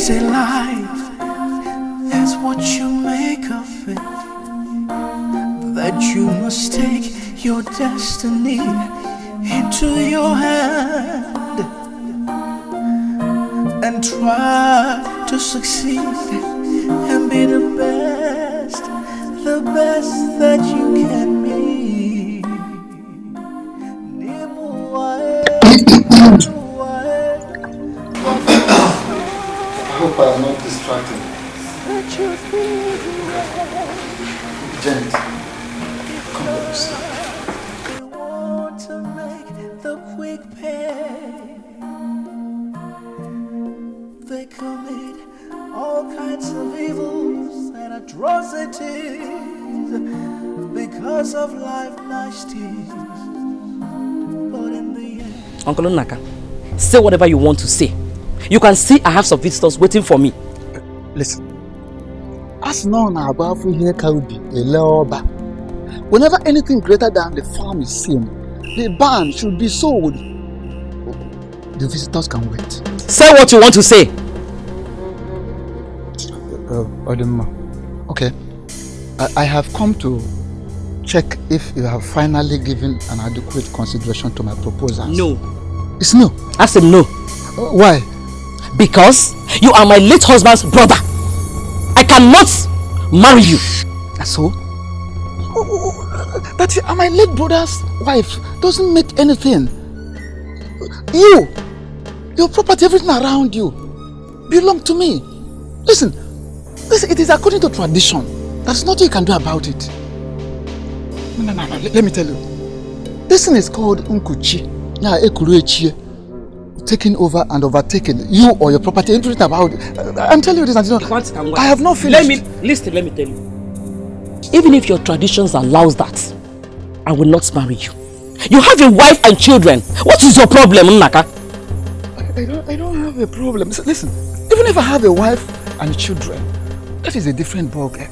say life is what you make of it, that you must take your destiny into your hand and try to succeed and be the best that you can be. I hope I am not distracting. Janet, come let me see. They want to make the quick pay. They commit all kinds of evils and atrocities because of life nasties. But in the end, Uncle Naka, say whatever you want to say. You can see I have some visitors waiting for me. Listen, as known above here can be a law. Whenever anything greater than the farm is seen, the barn should be sold. The visitors can wait. Say what you want to say. Okay, I have come to check if you have finally given an adequate consideration to my proposals. No. It's no. I said no. Why? Because you are my late husband's brother. I cannot marry you. So? That you are my late brother's wife doesn't make anything. Your property, everything around you belong to me. Listen, it is according to tradition. There's nothing you can do about it. No, let me tell you. This thing is called Unkuchi. Taking over and overtaking you or your property, everything about it. I'm telling you this, I have not finished. Let me tell you. Even if your traditions allows that, I will not marry you. You have a wife and children. What is your problem, Naka? I don't have a problem. Listen, even if I have a wife and children, that is a different ballgame.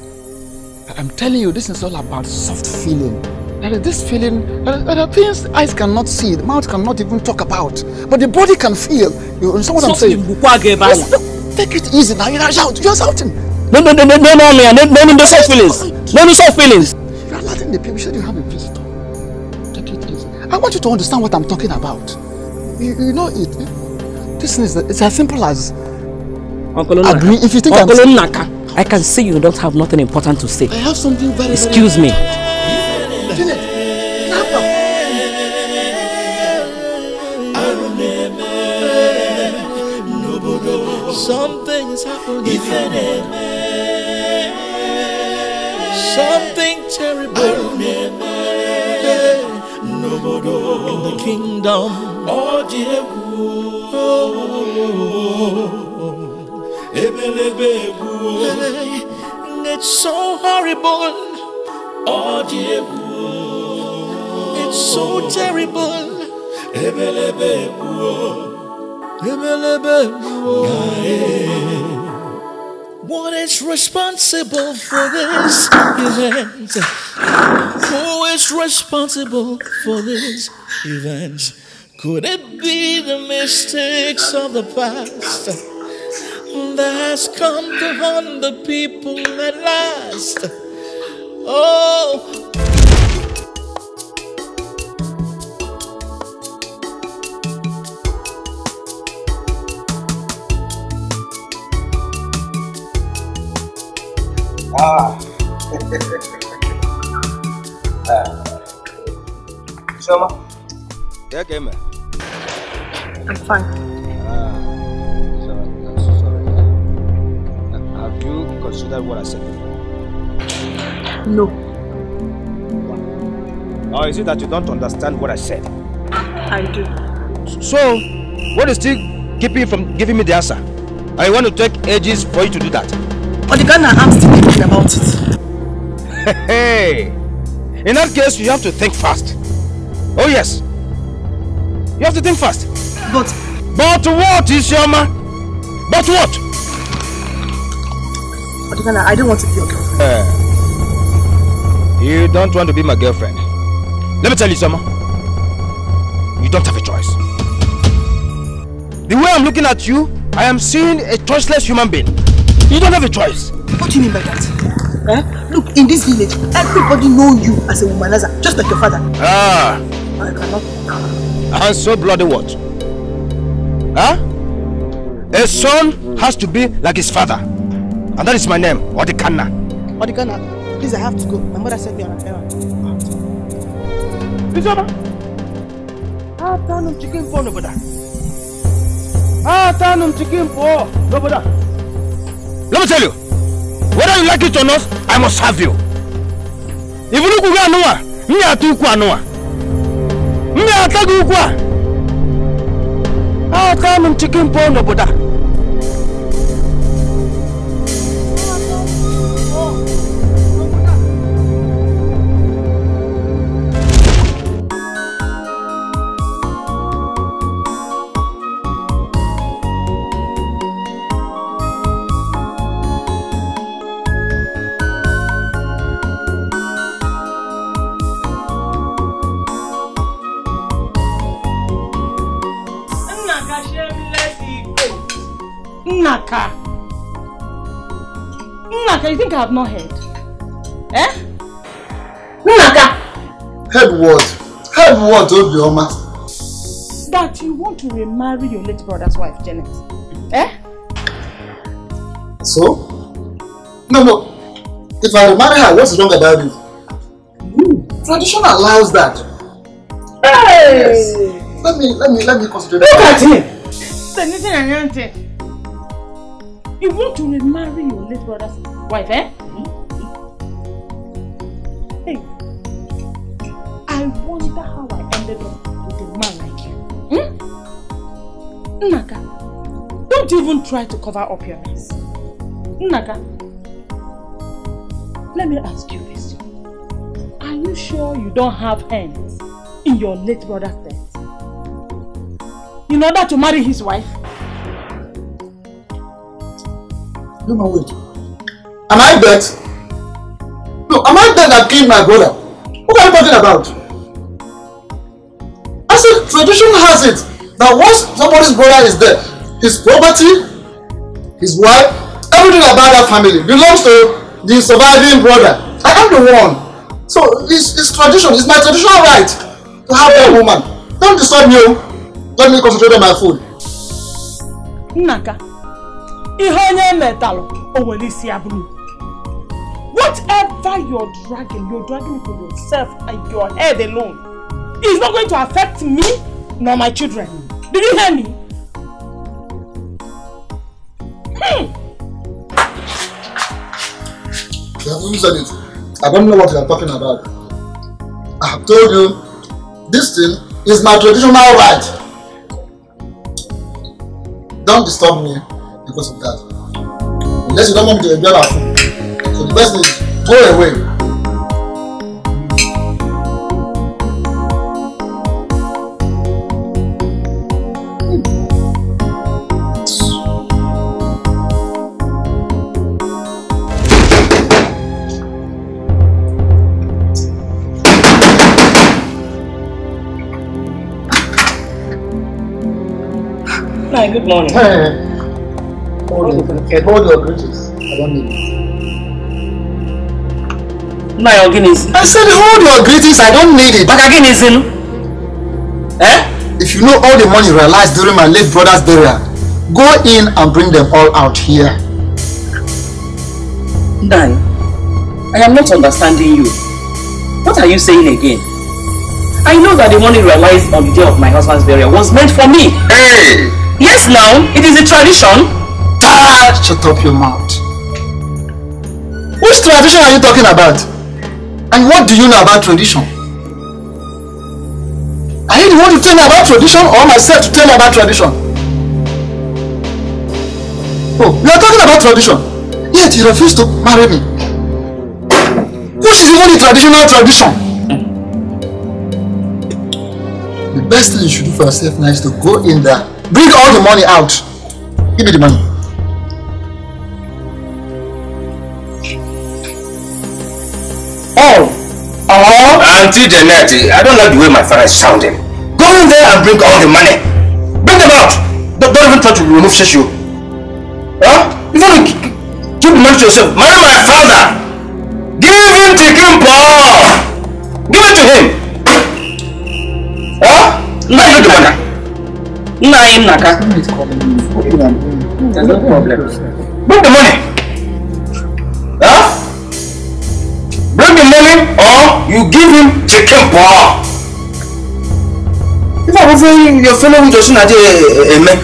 I'm telling you, this is all about soft feeling. There is this feeling, there are things eyes cannot see, the mouth cannot even talk about, but the body can feel. You understand what I'm saying? Take it easy now, you're shouting. No, soft feelings. No soft feelings. If you're letting the people, you said you have a visitor. Take it easy. I want you to understand what I'm talking about. You know it. This is it's as simple as Uncle agree. If you think Uncle Naka, I can see you don't have nothing important to say. I have something very Excuse me. something is happening. Something terrible in the kingdom. It's so horrible. It's so terrible. What is responsible for this event? Who is responsible for this event? Could it be the mistakes of the past that has come to haunt the people at last? Oh. Shoma? Yeah, okay, man. I'm fine. Sorry. Have you considered what I said? No. Or is it that you don't understand what I said? I do. So, what is still keeping you from giving me the answer? I want to take ages for you to do that. Odigana, I'm still thinking about it. Hey! In that case, you have to think fast. Oh yes. You have to think fast. But what, Isioma? But what? Odigana, I don't want to be your girlfriend. You don't want to be my girlfriend. Let me tell you, Isioma. You don't have a choice. The way I'm looking at you, I am seeing a choiceless human being. You don't have a choice. What do you mean by that? Look, in this village, everybody knows you as a womanizer, just like your father. Ah. I cannot. And so bloody what? Huh? A son has to be like his father. And that is my name, Odikana. Odikana, please, I have to go. My mother sent me on an errand. Bizoma, I've done him chicken for nobody. I've done him chicken for nobody. Let me tell you, whether you like it or not, I must have you. If you look at Noah, me are two Noah. Me are Tagu. I've done him chicken for nobody. Naka, you think I have not heard? Eh? Naka! Heard what? Heard what, Obioma? That you want to remarry your late brother's wife, Janet. Eh? So? No. If I remarry her, what's wrong about it? Tradition allows that. Hey! Yes. Let me concentrate. Look at him! You want to remarry your late brother's wife, eh? Hey, I wonder how I ended up with a man like you. Naka, don't even try to cover up your mess. Naka, let me ask you this. Are you sure you don't have hands in your late brother's death in order to marry his wife? No, wait. Am I dead? No, am I dead that killed my brother? What are you talking about? I said tradition has it that once somebody's brother is dead, his property, his wife, everything about that family belongs to the surviving brother. I am the one. So it's tradition, it's my traditional right to have that woman. Don't disturb me. Let me concentrate on my food. Naka. Whatever you're dragging for yourself and your head alone. It's not going to affect me nor my children. Did you hear me? Who said it? I don't know what you are talking about. I have told you, this thing is my traditional right. Don't disturb me because of that. Unless you don't want me to enjoy our food. So the best thing is go away. Hi, good morning. Hey. Hold your greetings. I don't need it. My guineas. I said hold your greetings, I don't need it. But again is in. Eh? If you know all the money realized during my late brother's burial, go in and bring them all out here. Nai, I am not understanding you. What are you saying again? I know that the money realized on the day of my husband's burial was meant for me. Hey! Yes, now, it is a tradition. Shut up your mouth. Which tradition are you talking about? And what do you know about tradition? Are you the one to tell me about tradition or myself to tell you about tradition? Oh, you are talking about tradition, yet you refuse to marry me. Which is even the traditional tradition? The best thing you should do for yourself now is to go in there, bring all the money out. Give me the money. Auntie Janet, I don't like the way my father is sounding. Go in there and bring all the money. Bring them out. Don't even try to remove Sheshu. Huh? You want to keep the money to yourself? Marry my father! Give him chicken paw! Give it to him! Huh? No, you the money. No, Naka. There's no problem. Bring the money! Huh? Bring the money or you give him chicken paw! If I was saying your fellow with us, amen.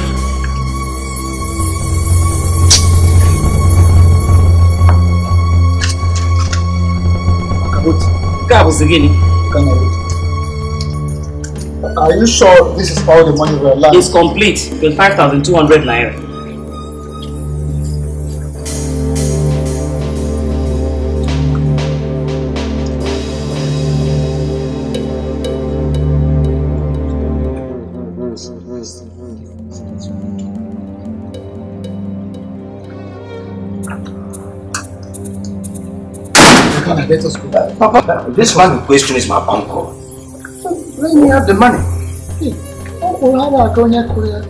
Are you sure this is all the money we're allowed? It's complete. 25,200 naira. Let us go. Papa, this man in question is my uncle. Let me have the money. Uncle, how are you going to Korea?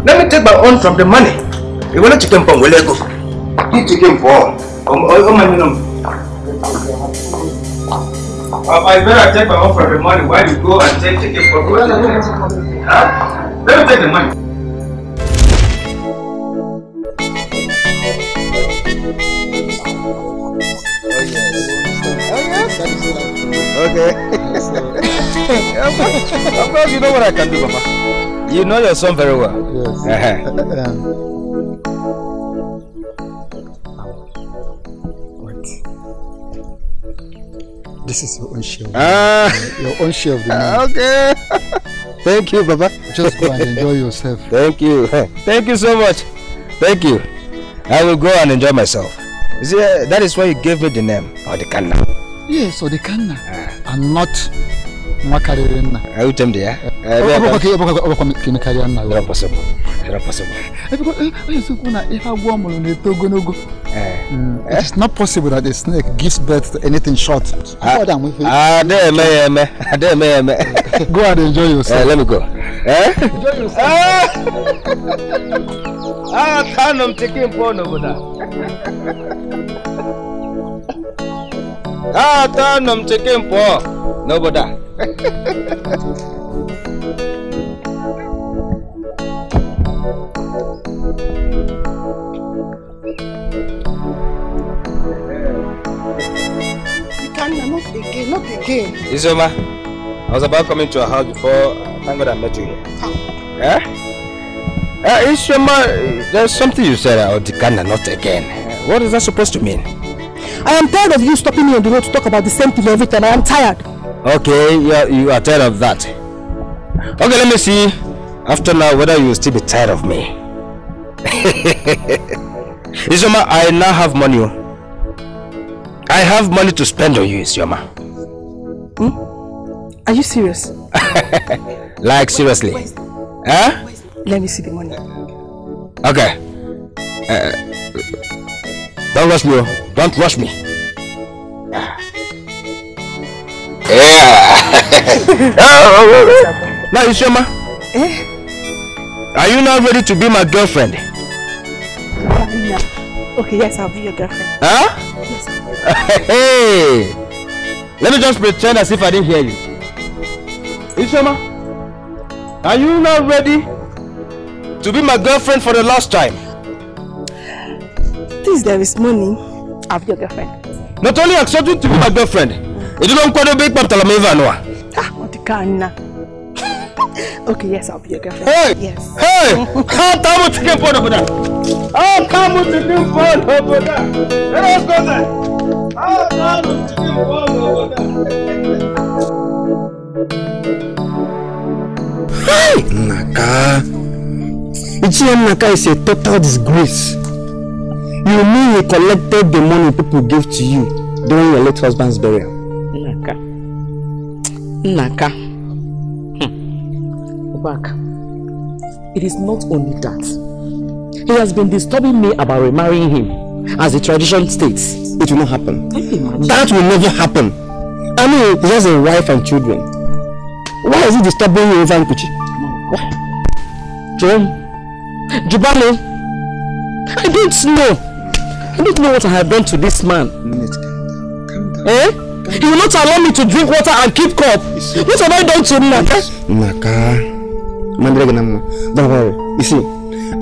Let me take my own from the money. You want to chicken pong? Will I go? Eat chicken pong. I better take my own from the money while you go and take chicken pong. Huh? Let me take the money. Okay. Of course, you know what I can do, Papa. You know your son very well. Yes. Wait. This is your own share. Your own share of the money. Okay. Thank you, Papa. Just go and enjoy yourself. Thank you. Thank you so much. Thank you. I will go and enjoy myself. You see, that is why you gave me the name, Odikana. Yes, Odikana. And not Makarena. I will tell you, yeah? Not possible. Not possible. It's not possible that a snake gives birth to anything short. Go and enjoy yourself. Let me go. Enjoy yourself. I'm taking phone over there. I'm taking phone. Nobody. Not again. Isoma, I was about coming to her house before. Thank God I met you here. Isoma, there's something you said about Dikeh, not again. What is that supposed to mean? I am tired of you stopping me on the road to talk about the same thing every time. I am tired. Okay, you are tired of that. Okay, let me see after now whether you will still be tired of me. Isoma, I now have money. I have money to spend on you, Isoma. Are you serious? Like seriously? Huh? Let me see the money. Okay. Don't rush me. Don't rush me. Yeah. Now, Isoma. Are you now ready to be my girlfriend? Okay, yes, I'll be your girlfriend. Huh? Yes. Hey! Let me just pretend as if I didn't hear you. Isoma, are you now ready to be my girlfriend for the last time? Since there is money, I'll be your girlfriend. Not only accept you to be my girlfriend, you don't quite a big part of Odikana. Okay, yes, I'll be your girlfriend. Hey! Yes. Hey! How come to get over there? How come to get over there? Let us go there. How come to get over there? Hey! Naka! Ichiem Naka is a total disgrace. You mean he collected the money people gave to you during your late husband's burial? Naka. Back. It is not only that. He has been disturbing me about remarrying him, as the tradition states. It will not happen. That will never happen. I mean, he has a wife and children. Why is he disturbing you over Nkuchi? Why? John, Jubalo, I don't know. I don't know what I have done to this man. Calm down. Eh? He will not allow me to drink water and keep cup. What have I done to Naka? Naka. Don't worry. You see,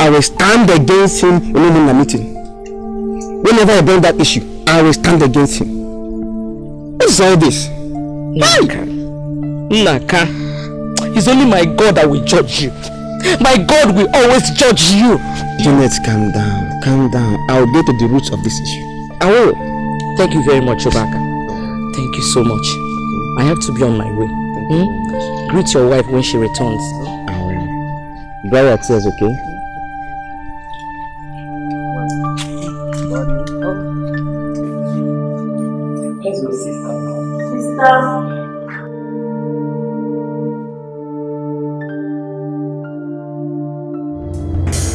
I will stand against him in a meeting. Whenever I bring that issue, I will stand against him. What is all this? Naka. It's only my God that will judge you. My God will always judge you. Janet, calm down. Calm down. I will get to the roots of this issue. I will. Thank you very much, Obaka. Thank you so much. I have to be on my way. Greet your wife when she returns. I will. Dry your tears, okay? Hello, sister.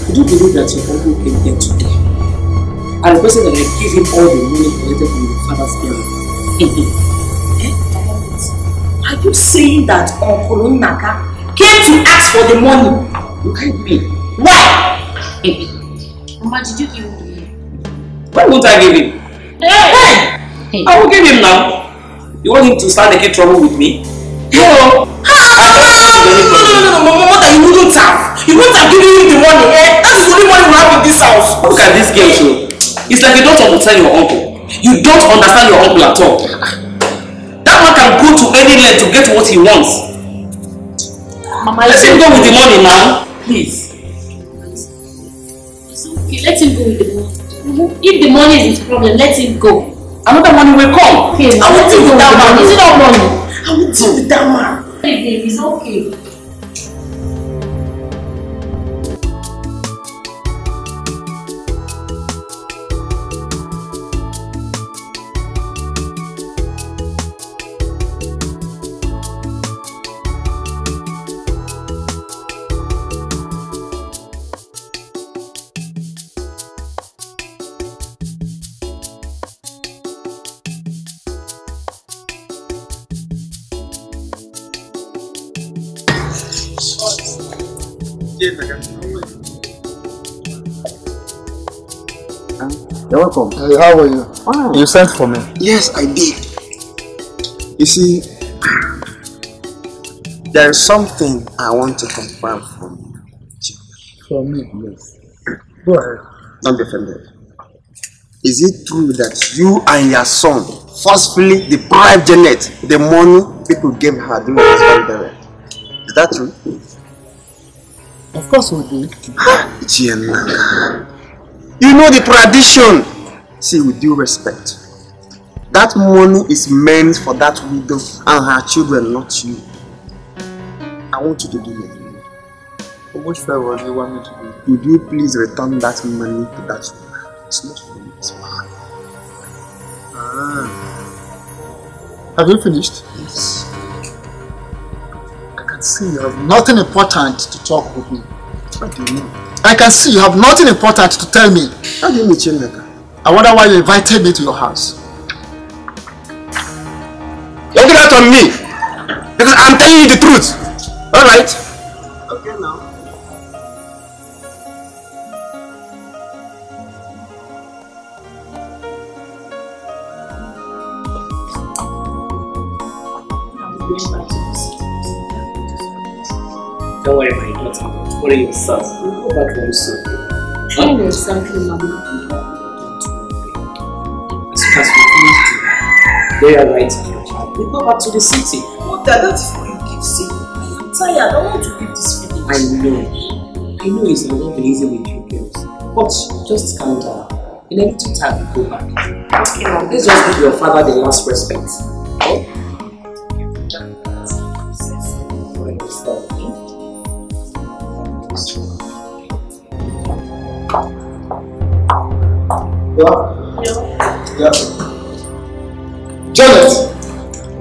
Could you believe that your uncle came here today? And the person that I gave him all the money collected from your father's burial. Are you saying that Uncle Naka came to ask for the money? You can't be. Why? Mama, did you give him the money? Why won't I give him? Hey! I will give him now. You want him to start making trouble with me? No! No, Mama, you wouldn't have. You wouldn't have given him the money, eh? That is the only money we have in this house. Look at this girl too. It's like you don't understand your uncle. You don't understand your uncle at all. That man can go to any length to get what he wants. Mama, let him go with the money now. Please. It's okay, let him go with the money. If the money is his problem, let him go. Another money will come. Okay, I will deal with that man. Is it not money? I will deal with that man. Hey, babe, it's okay. You're welcome. Hey, how are you? Fine. You sent for me? Yes, I did. You see, there is something I want to confirm from you. From me? Yes. Go ahead. Don't be offended. Is it true that you and your son forcefully deprived Janet the money people gave her during her husband's burial? Is that true? Of course we did. You know the tradition. See, with due respect, that money is meant for that widow and her children, not you. I want you to do it. Which favor do you want me to do? Would you please return that money to that woman? It's not for you, it's for her. Have you finished? Yes. I can see you have nothing important to talk with me. What do you mean? I can see you have nothing important to tell me. How do you mean, Chineka? I wonder why you invited me to your house. Don't get out on me! Because I'm telling you the truth! Alright? Okay now. Don't worry, my daughter. Don't worry yourself. We'll go back very soon. Exactly, Mama. As soon as we finish the burial rites of your child, we go back to the city. Mother, that is what you keep saying. I am tired. I don't want to give this feeling. I know it's not been easy with you girls. But just calm down. In a little time, we go back. Okay, Mom. Let's just give your father the last respect. Okay? Yeah. Janet,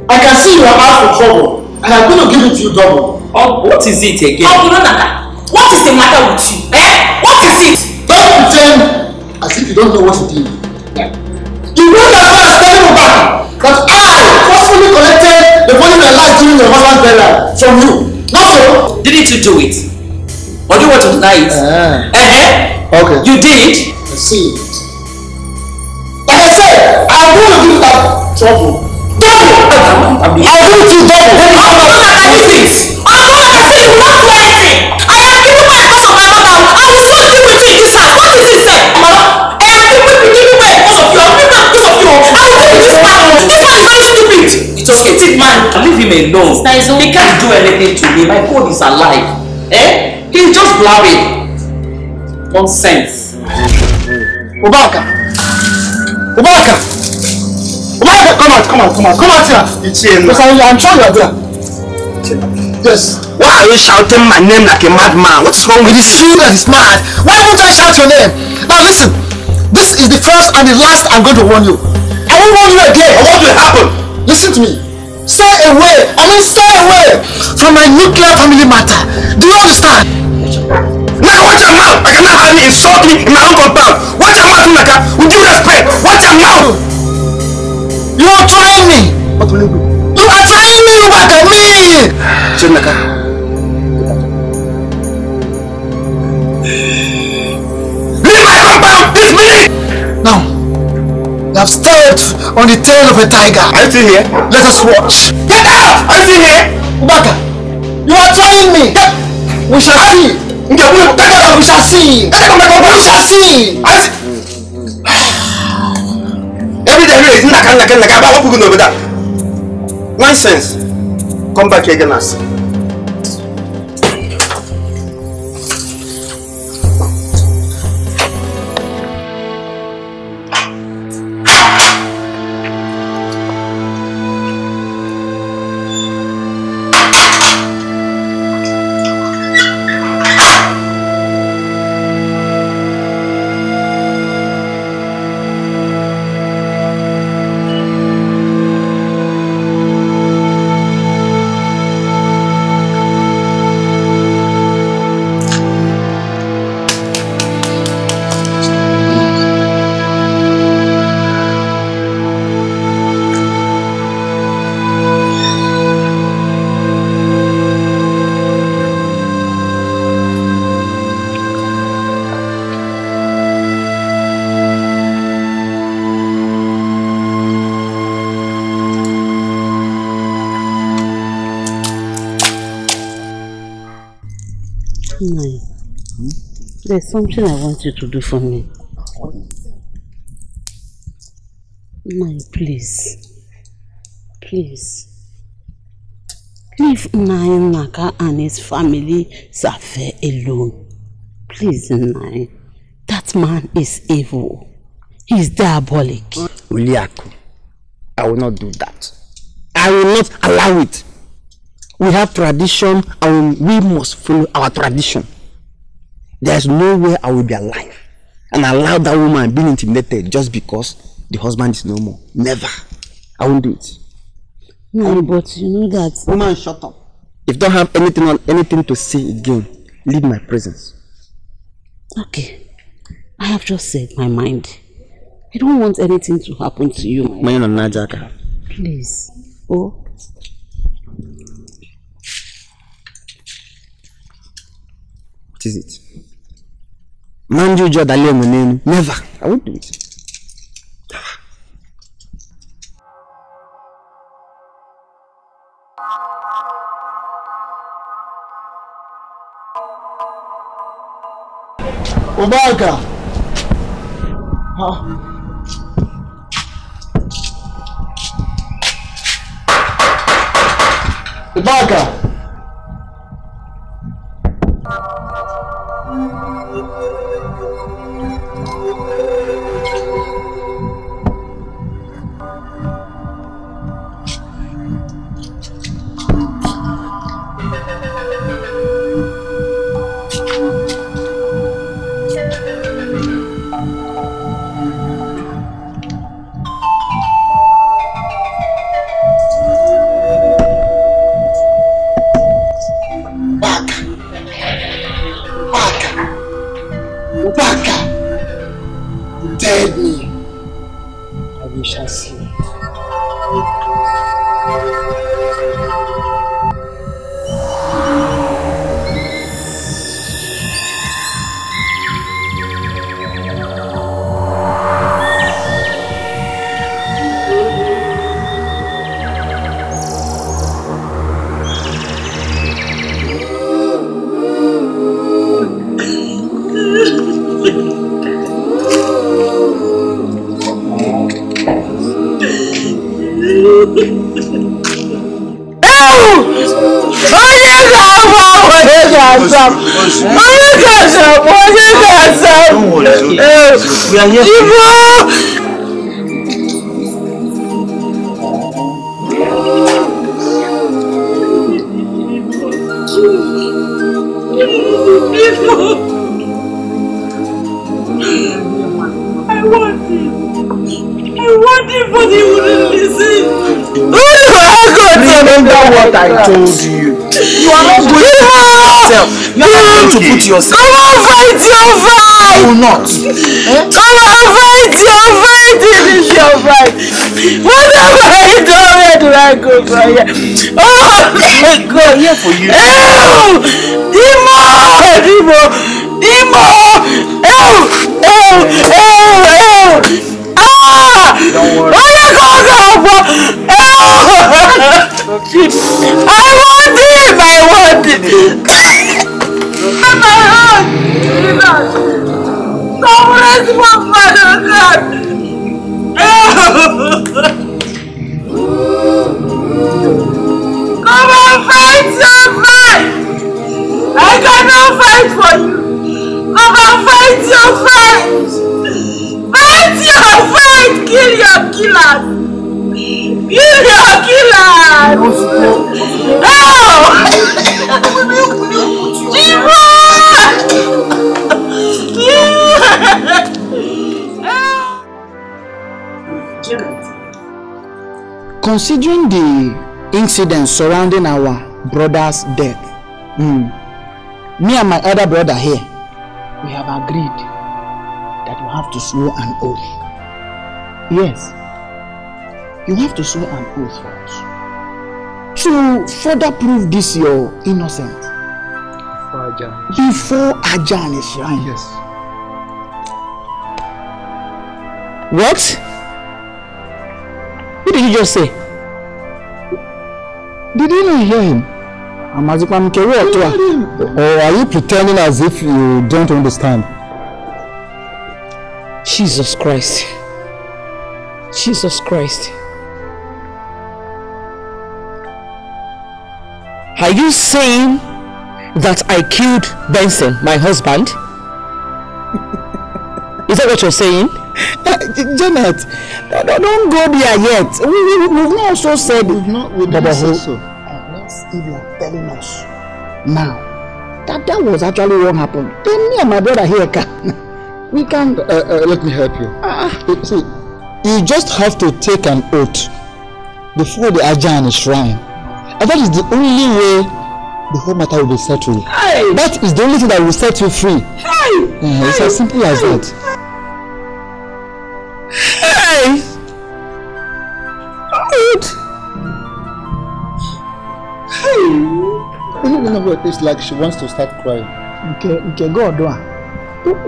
I can see you are out for trouble, and I'm going to give it to you double. Oh, what is it again? Oh, you know that. What is the matter with you? What is it? Don't pretend as if you don't know what you did. You know that I was telling you back that I forcefully collected your husband's burial from you. Not so. Didn't you do it? Or do you want to deny it? Okay. You did? I see. Like I said, I'm going to give you that trouble. Double! I'll give it to you double. I'm not going to do this. I'm not going to say you will not do anything. I am giving my house of my mother. I will so deal with you in this house. What is it, sir? Mama, I am giving way because of you. I'm giving way because of you. I will deal with this man. This man is very stupid. It's okay. Stupid man. Leave him alone. He can't do anything to me. My God is alive. He's just blabbing. Nonsense. Obaka! Come out here. Because I'm sure you're there. Yes. Why are you shouting my name like a madman? What's wrong with this? You that is mad. Why won't I shout your name? Now listen, this is the first and the last I'm going to warn you. I won't warn you again. What will happen? Listen to me. Stay away from my nuclear family matter. Do you understand? Naka, watch your mouth. I cannot have you insult me in my own compound. Watch your mouth, Naka. With due respect, watch your mouth. You are trying me. What will you do? You are trying me, Ubaka, me. Naka. Leave my compound this minute. Now, you have stepped on the tail of a tiger. Are you still here? Let us watch. Get out! Are you still here? Ubaka, you are trying me. We shall see. We shall see. We shall see. Every day is Naka. What are we going over that? Nonsense. Come back here again and see. There's something I want you to do for me. Nai, please. Please. Leave Nai Naka and his family affair alone. Please, Nai. That man is evil. He's diabolic. Uliaku, I will not do that. I will not allow it. We have tradition and we must follow our tradition. There's no way I will be alive and allow that woman being intimidated just because the husband is no more. Never. I won't do it. No, but you know that... Woman, shut up. If you don't have anything to say again, leave my presence. Okay. I have just said my mind. I don't want anything to happen to you, my Najaka. Please. Oh. What is it? Manju Jodale. Never. I won't do it. Obaka. Obaka. We are here. I want him, but he wouldn't listen. Remember what I told you. You are not going to put yourself. You are not going to put yourself. Come on, fight your fight. You will not. Come on, fight your fight. It is your fight. What have I done? Where do I go from here? Oh my God. I'm here for you. Don't worry. I want him. Come on, fight your fight. I cannot fight for you. Come on, fight your fight. Fight your fight. Kill your killers. Kill your killers. Considering the incidents surrounding our brother's death, me and my other brother here, we have agreed that you have to swear an oath. Yes, you have to swear an oath for us to further prove this your innocent before Ajan is shrine. Yes. What? What did you just say? Did you not hear him? Or are you pretending as if you don't understand? Jesus Christ. Jesus Christ. Are you saying that I killed Benson, my husband? Is that what you're saying? Janet, don't go there yet. We've not also said we've not said so. Unless if you're telling us now that was actually what happened, then me and my brother here we can. Let me help you. See, you just have to take an oath before the Ajan shrine, and that is the only way the whole matter will be settled. Hey. That is the only thing that will set you free. It's as simple as that. Hey! It's like she wants to start crying. Okay, go on.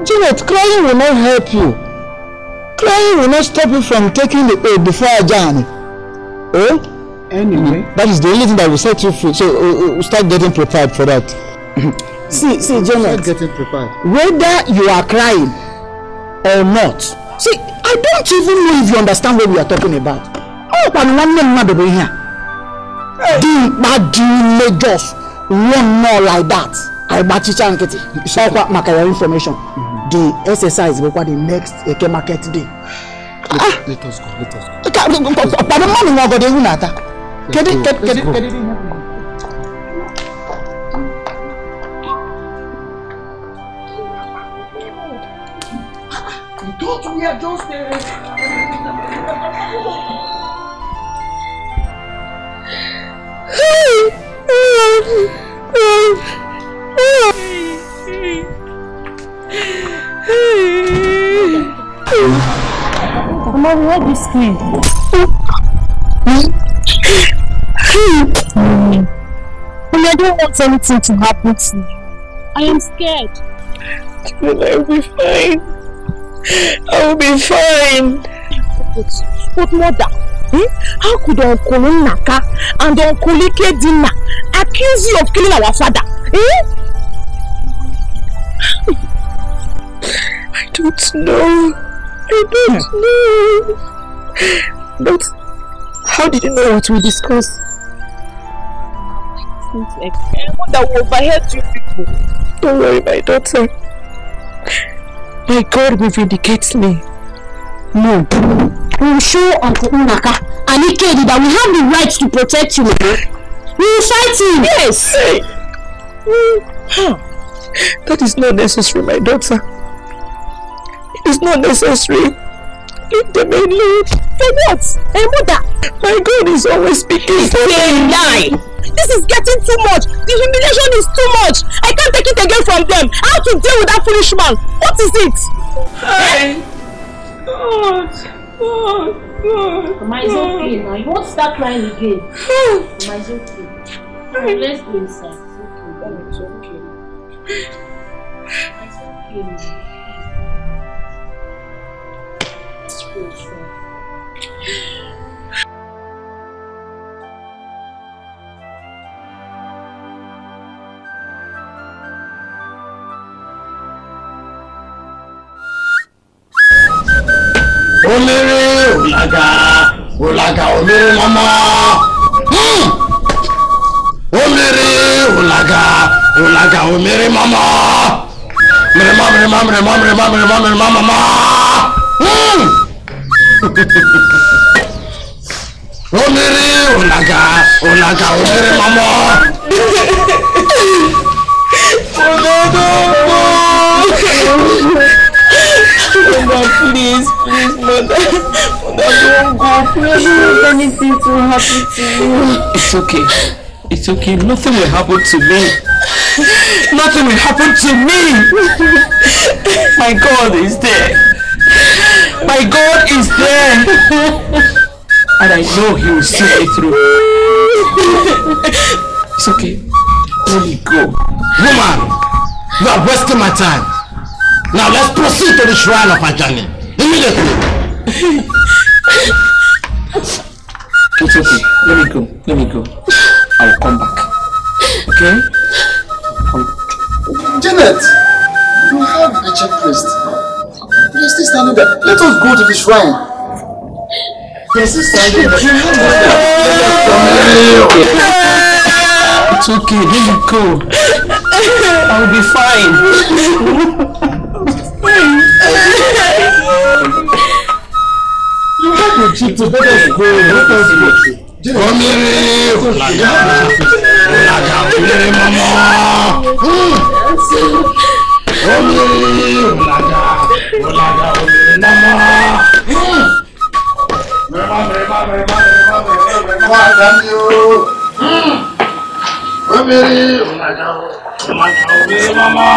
Janet, crying will not help you. Crying will not stop you from taking the oath before Ajani. Oh? Anyway. That is the only thing that will set you free. So start getting prepared for that. See, Janet. Start getting prepared. Whether you are crying or not. See, I don't even know if you understand what we are talking about. Oh, but one name not over here. Do just one more like that. I bet you can't get it. So what market information? The exercise before the next market day. Let us go. But the money will go there unata. Get it. Don't we are just Mom, what is this? I don't want anything to happen to you. I am scared. But I will be fine. I will be fine. But mother, how could Uncle Naka and Uncle Ike Dina accuse you of killing our father? I don't know. But How did you know what we discussed? That will overhead you people. Don't worry, my daughter. My God will vindicate me. No. We will show Uncle Unaka and Ini Edo that we have the right to protect you, Mama. We will fight him. Yes. That is not necessary, my daughter. It is not necessary. Leave them alone. For what? Hey, mother. My God is always speaking for me. Lie. This is getting too much. The humiliation is too much. I can't take it again from them. I have to deal with that foolish man. What is it? Hi. God. Mama, it's okay now. You won't start crying again. Mama, it's okay. Let's go inside. It's okay. It's okay. Let's go inside. Omere, Olaga, Omere mama. Omere, Olaga, Omere mama. Mere mama. Omere, Olaga, Omere mama. Mother, please, Mother, don't go. Please, don't anything to happen to you. It's okay. Nothing will happen to me. Nothing will happen to me. My God is there. My God is there. And I know He will see me through. It's okay. Let me go. Woman, you are wasting my time. Now let's proceed to the shrine of Ajani. Immediately. It's okay. Let me go. I will come back. Okay? Janet, you have a checklist. You're still standing there. Let us go to the shrine. You're still standing there. It's okay. Let me go. I'll be fine. You have a jeep to let us go. Let us go. Omere, Olaga, Omere mama. Omere, Olaga, Omere mama. Omere, Olaga, Omere mama.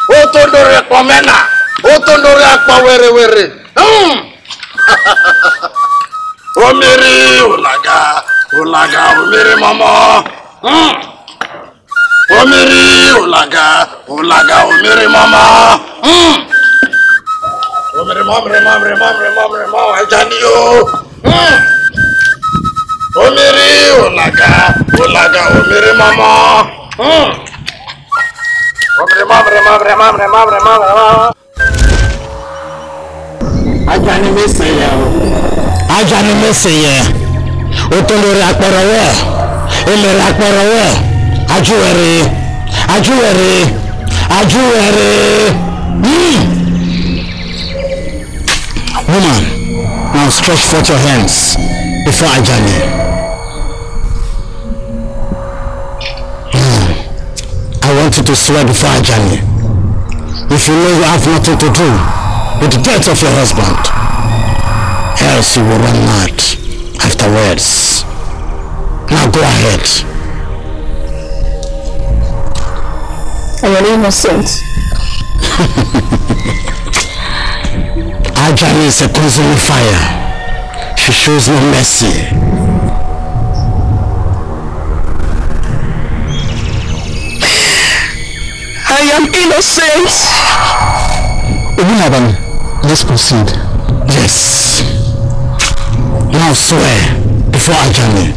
Otondore mena, otondore akpa were. Omere, Olaga, Omere mama. Omere, Olaga, Omere mama. Omere mama, Ajani yo. Omere, Olaga, Omere mama. Ajani meseye. Otondore akparawe. Emere akparawe. Ajuwere. Woman, now stretch forth your hands before Ajani. I want you to swear before Ajani. If you know you have nothing to do with the death of your husband, else you will run mad afterwards. Now go ahead. And you're innocent. Ajani is a consuming fire. She shows no mercy. I am innocent. Let's proceed. Yes. Now swear before Ajani.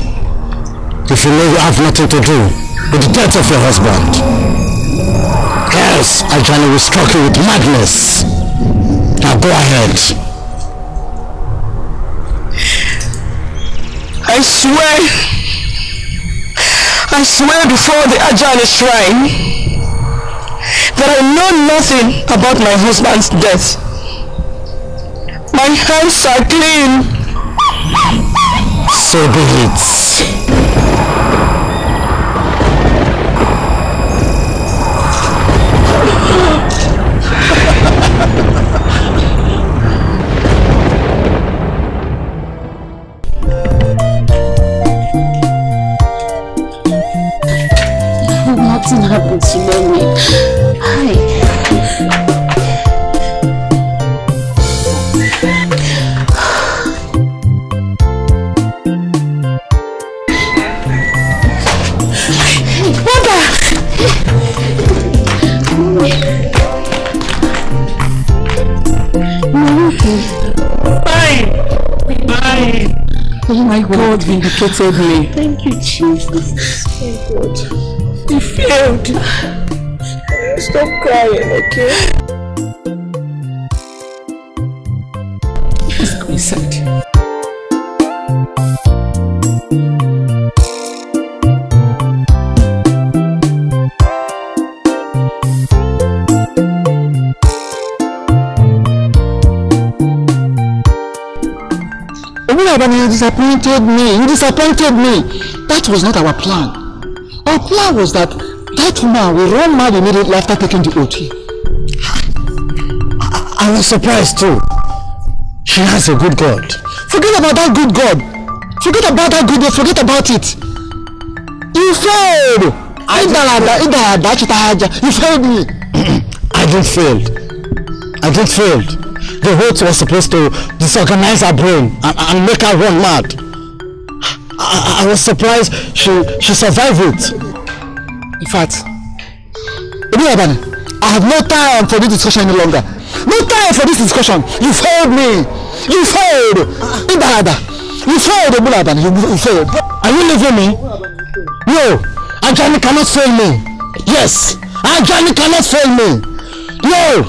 If you know you have nothing to do with the death of your husband. Else Ajani will strike you with madness. Now go ahead. I swear before the Ajani shrine that I know nothing about my husband's death. My hands are clean. So be it. Nothing happened to me. Hi. Oh my God, vindicated me. Thank you, Jesus. Thank God. You failed. Stop crying, okay? Let's go inside. You disappointed me. You disappointed me. That was not our plan. Our plan was that woman will run mad immediately after taking the OT. I was surprised too. She has a good God. Forget about that good God. Forget about that good God. Forget about it. You failed. You failed me. I didn't fail. The host was supposed to disorganize her brain and make her run mad. I was surprised she survived it. In fact, I have no time for this discussion any longer. No time for this discussion. You failed me. You failed. You failed. You failed. Are you leaving me? No. Ajani cannot fail me. Yes. Ajani cannot fail me. No.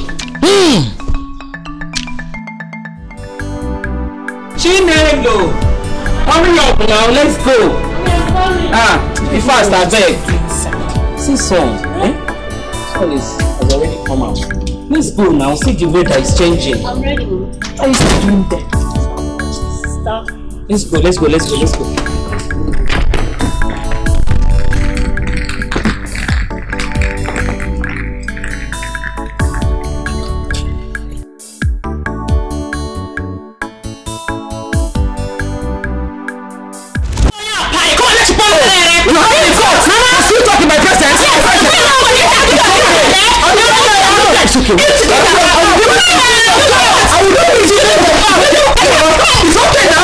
Chinelo, hurry up now, let's go. Be fast, I beg. See son, Son has already come out. Let's go now, see the weather is changing. I'm ready. What are you still doing there? Stop. Let's go. You have any thoughts? Are you talking my presence? Yes. It's okay now.